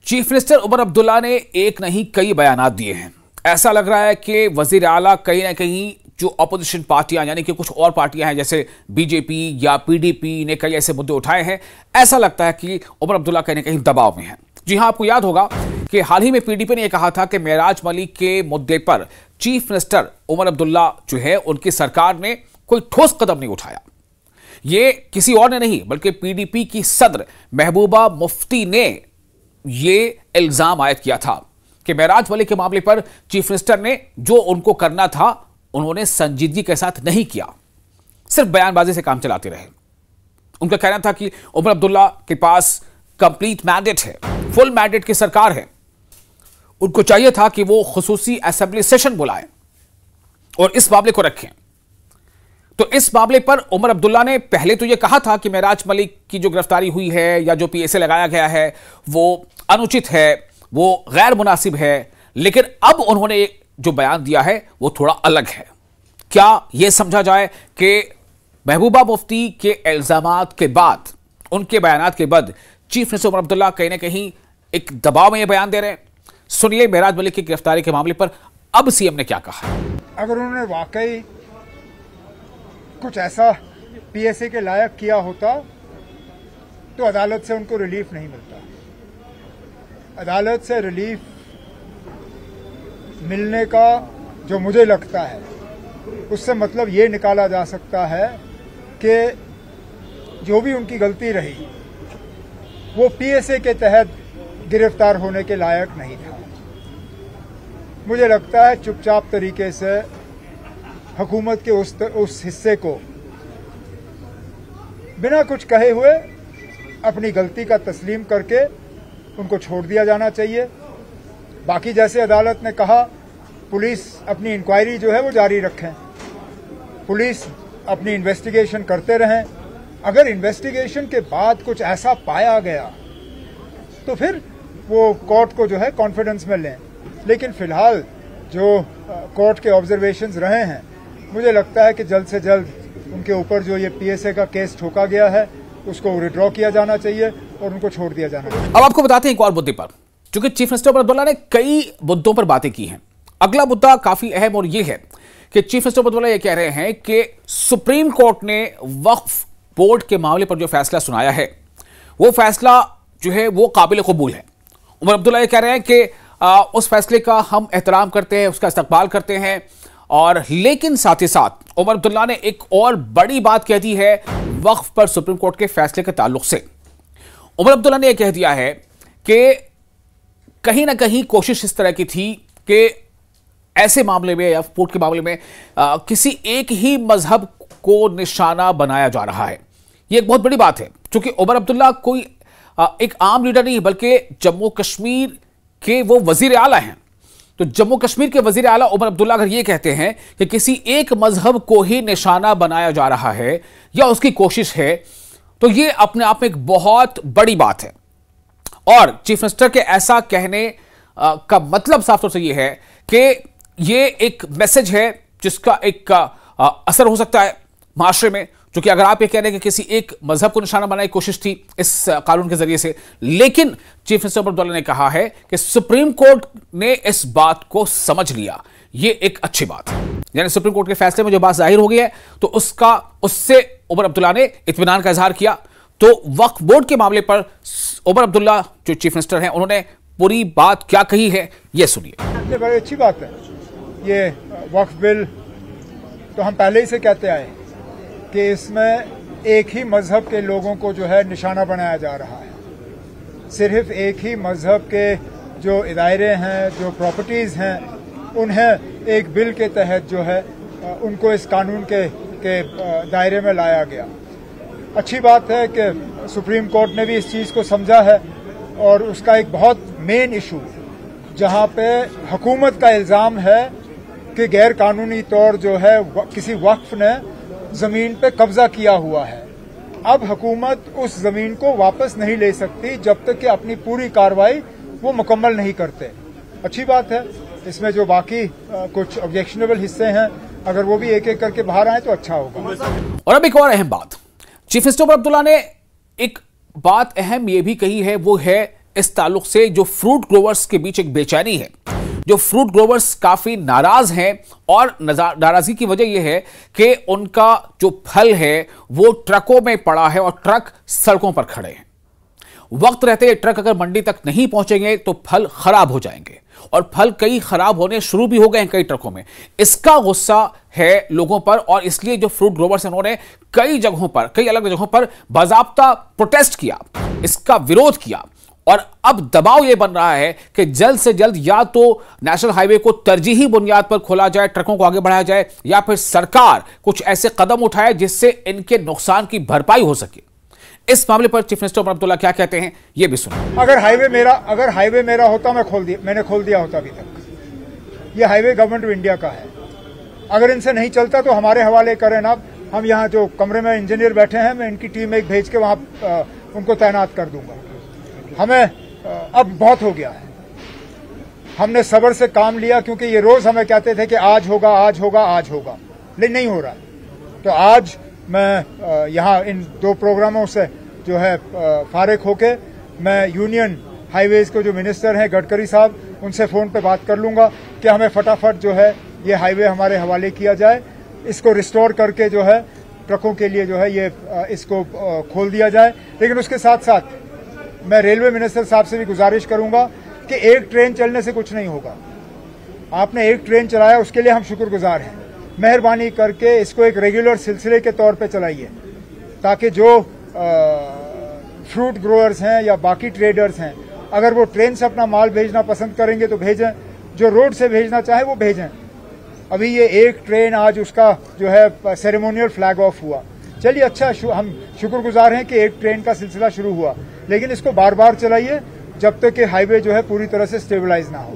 Chief minister Omar Abdullah ने एक नहीं कई बयानात दिए हैं। ऐसा लग रहा है कि वजीर आला कहीं ना कहीं जो अपोजिशन पार्टियां यानी कि कुछ और पार्टियां हैं जैसे बीजेपी या पीडीपी ने कई ऐसे मुद्दे उठाए हैं। ऐसा लगता है कि उमर अब्दुल्ला कहीं ना कहीं दबाव में है। जी हां, आपको याद होगा कि हाल ही में पीडीपी ने यह कहा था कि मेराज मलिक के मुद्दे पर चीफ मिनिस्टर उमर अब्दुल्ला जो है उनकी सरकार ने कोई ठोस कदम नहीं उठाया। ये किसी और ने नहीं बल्कि पीडीपी की सदर महबूबा मुफ्ती ने ये इल्जाम आयद किया था कि मेराज मलिक के मामले पर चीफ मिनिस्टर ने जो उनको करना था उन्होंने संजीदगी के साथ नहीं किया, सिर्फ बयानबाजी से काम चलाते रहे। उनका कहना था कि उमर अब्दुल्ला के पास कंप्लीट मैंडेट है, फुल मैंडेट की सरकार है। उनको चाहिए था कि वो खुसूसी असेंबली सेशन बुलाएं और इस मामले को रखें। तो इस मामले पर उमर अब्दुल्ला ने पहले तो यह कहा था कि मेराज मलिक की जो गिरफ्तारी हुई है या जो पीएसए लगाया गया है वो अनुचित है, वो गैर मुनासिब है, लेकिन अब उन्होंने जो बयान दिया है वो थोड़ा अलग है। क्या यह समझा जाए कि महबूबा मुफ्ती के इल्जामात के बाद, उनके बयानात के बाद चीफ मिनिस्टर उमर अब्दुल्ला कहीं ना कहीं एक दबाव में यह बयान दे रहे हैं? सुनिए मेराज मलिक की गिरफ्तारी के मामले पर अब सीएम ने क्या कहा। अगर उन्होंने वाकई कुछ ऐसा पीएसए के लायक किया होता तो अदालत से उनको रिलीफ नहीं मिलता। अदालत से रिलीफ मिलने का जो मुझे लगता है उससे मतलब ये निकाला जा सकता है कि जो भी उनकी गलती रही वो पीएसए के तहत गिरफ्तार होने के लायक नहीं था। मुझे लगता है चुपचाप तरीके से हुकूमत के उस हिस्से को बिना कुछ कहे हुए अपनी गलती का तस्लीम करके उनको छोड़ दिया जाना चाहिए। बाकी जैसे अदालत ने कहा पुलिस अपनी इंक्वायरी जो है वो जारी रखें, पुलिस अपनी इन्वेस्टिगेशन करते रहें। अगर इन्वेस्टिगेशन के बाद कुछ ऐसा पाया गया तो फिर वो कोर्ट को जो है कॉन्फिडेंस में लें। लेकिन फिलहाल जो कोर्ट के ऑब्जर्वेशंस रहे हैं, मुझे लगता है कि जल्द से जल्द उनके ऊपर जो ये पीएसए का केस ठोका गया है उसको विड्रॉ किया जाना चाहिए और उनको छोड़ दिया जाना चाहिए। अब आपको बताते हैं एक और मुद्दे पर, क्योंकि चीफ मिनिस्टर उमर अब्दुल्ला ने कई मुद्दों पर बातें की हैं। अगला मुद्दा काफी अहम और यह है कि चीफ मिनिस्टर उमर अब्दुल्ला यह कह रहे हैं कि सुप्रीम कोर्ट ने वक्फ बोर्ड के मामले पर जो फैसला सुनाया है वो फैसला जो है वो काबिल कबूल है। उमर अब्दुल्ला ये कह रहे हैं कि उस फैसले का हम एहतराम करते हैं, उसका इस्तकबाल करते हैं। और लेकिन साथ ही साथ उमर अब्दुल्ला ने एक और बड़ी बात कह दी है वक्फ पर सुप्रीम कोर्ट के फैसले के ताल्लुक से। उमर अब्दुल्ला ने यह कह दिया है कि कहीं ना कहीं कोशिश इस तरह की थी कि ऐसे मामले में या वक्फ के मामले में किसी एक ही मजहब को निशाना बनाया जा रहा है। यह एक बहुत बड़ी बात है, क्योंकि उमर अब्दुल्ला कोई एक आम लीडर नहीं बल्कि जम्मू कश्मीर के वो वजीर आला हैं। तो जम्मू कश्मीर के वजीर आला उमर अब्दुल्ला अगर ये कहते हैं कि किसी एक मजहब को ही निशाना बनाया जा रहा है या उसकी कोशिश है, तो ये अपने आप में एक बहुत बड़ी बात है। और चीफ मिनिस्टर के ऐसा कहने का मतलब साफ तौर से ये है कि ये एक मैसेज है जिसका एक असर हो सकता है माशरे में। क्योंकि अगर आप ये कह रहे हैं कि किसी एक मजहब को निशाना बनाने की कोशिश थी इस कानून के जरिए से, लेकिन चीफ मिनिस्टर उमर अब्दुल्ला ने कहा है कि सुप्रीम कोर्ट ने इस बात को समझ लिया, ये एक अच्छी बात है। यानी सुप्रीम कोर्ट के फैसले में जो बात जाहिर हो गई है तो उससे उमर अब्दुल्ला ने इत्मीनान का इजहार किया। तो वक्फ बोर्ड के मामले पर उमर अब्दुल्ला जो चीफ मिनिस्टर हैं उन्होंने पूरी बात क्या कही है ये सुनिए। ये बड़ी अच्छी बात है। ये वक्फ बिल तो हम पहले ही से कहते आए कि इसमें एक ही मजहब के लोगों को जो है निशाना बनाया जा रहा है। सिर्फ एक ही मजहब के जो इदारे हैं, जो प्रॉपर्टीज़ हैं, उन्हें एक बिल के तहत जो है उनको इस कानून के दायरे में लाया गया। अच्छी बात है कि सुप्रीम कोर्ट ने भी इस चीज़ को समझा है और उसका एक बहुत मेन इशू जहां पे हुकूमत का इल्ज़ाम है कि गैर कानूनी तौर जो है किसी वक्फ ने जमीन पे कब्जा किया हुआ है। अब हुकूमत उस जमीन को वापस नहीं ले सकती जब तक कि अपनी पूरी कार्रवाई वो मुकम्मल नहीं करते। अच्छी बात है। इसमें जो बाकी कुछ ऑब्जेक्शनेबल हिस्से हैं अगर वो भी एक एक करके बाहर आए तो अच्छा होगा। और अब एक और अहम बात, चीफ मिनिस्टर उमर अब्दुल्ला ने एक बात अहम ये भी कही है, वो है इस ताल्लुक से जो फ्रूट ग्रोवर्स के बीच एक बेचैनी है, जो फ्रूट ग्रोवर्स काफी नाराज हैं और नाराजगी की वजह यह है कि उनका जो फल है वो ट्रकों में पड़ा है और ट्रक सड़कों पर खड़े हैं। वक्त रहते ट्रक अगर मंडी तक नहीं पहुंचेंगे तो फल खराब हो जाएंगे और फल कई खराब होने शुरू भी हो गए हैं कई ट्रकों में। इसका गुस्सा है लोगों पर और इसलिए जो फ्रूट ग्रोवर्स हैं उन्होंने कई जगहों पर, कई अलग जगहों पर बाकायदा प्रोटेस्ट किया, इसका विरोध किया और अब दबाव यह बन रहा है कि जल्द से जल्द या तो नेशनल हाईवे को तरजीही बुनियाद पर खोला जाए, ट्रकों को आगे बढ़ाया जाए, या फिर सरकार कुछ ऐसे कदम उठाए जिससे इनके नुकसान की भरपाई हो सके। इस मामले पर चीफ मिनिस्टर उमर अब्दुल्ला क्या कहते हैं, यह भी सुनो। अगर हाईवे मेरा होता मैंने खोल दिया होता अभी तक। ये हाईवे गवर्नमेंट ऑफ इंडिया का है। अगर इनसे नहीं चलता तो हमारे हवाले करें ना। हम यहाँ जो कमरे में इंजीनियर बैठे हैं, मैं इनकी टीम एक भेज के वहां उनको तैनात कर दूंगा। हमें अब बहुत हो गया है। हमने सब्र से काम लिया क्योंकि ये रोज हमें कहते थे कि आज होगा, आज होगा, आज होगा, लेकिन नहीं हो रहा। तो आज मैं यहाँ इन 2 प्रोग्रामों से जो है फारिग होके मैं यूनियन हाईवेज के जो मिनिस्टर हैं गडकरी साहब, उनसे फोन पे बात कर लूंगा कि हमें फटाफट जो है ये हाईवे हमारे हवाले किया जाए, इसको रिस्टोर करके जो है ट्रकों के लिए जो है ये इसको खोल दिया जाए। लेकिन उसके साथ साथ मैं रेलवे मिनिस्टर साहब से भी गुजारिश करूंगा कि एक ट्रेन चलने से कुछ नहीं होगा। आपने एक ट्रेन चलाया, उसके लिए हम शुक्रगुजार हैं। मेहरबानी करके इसको एक रेगुलर सिलसिले के तौर पे चलाइए ताकि जो फ्रूट ग्रोअर्स हैं या बाकी ट्रेडर्स हैं, अगर वो ट्रेन से अपना माल भेजना पसंद करेंगे तो भेजें, जो रोड से भेजना चाहे वो भेजें। अभी ये एक ट्रेन आज उसका जो है सेरेमोनियल फ्लैग ऑफ हुआ। चलिए अच्छा, हम शुक्रगुजार हैं कि एक ट्रेन का सिलसिला शुरू हुआ, लेकिन इसको बार बार चलाइए जब तक कि हाईवे जो है पूरी तरह से स्टेबलाइज ना हो।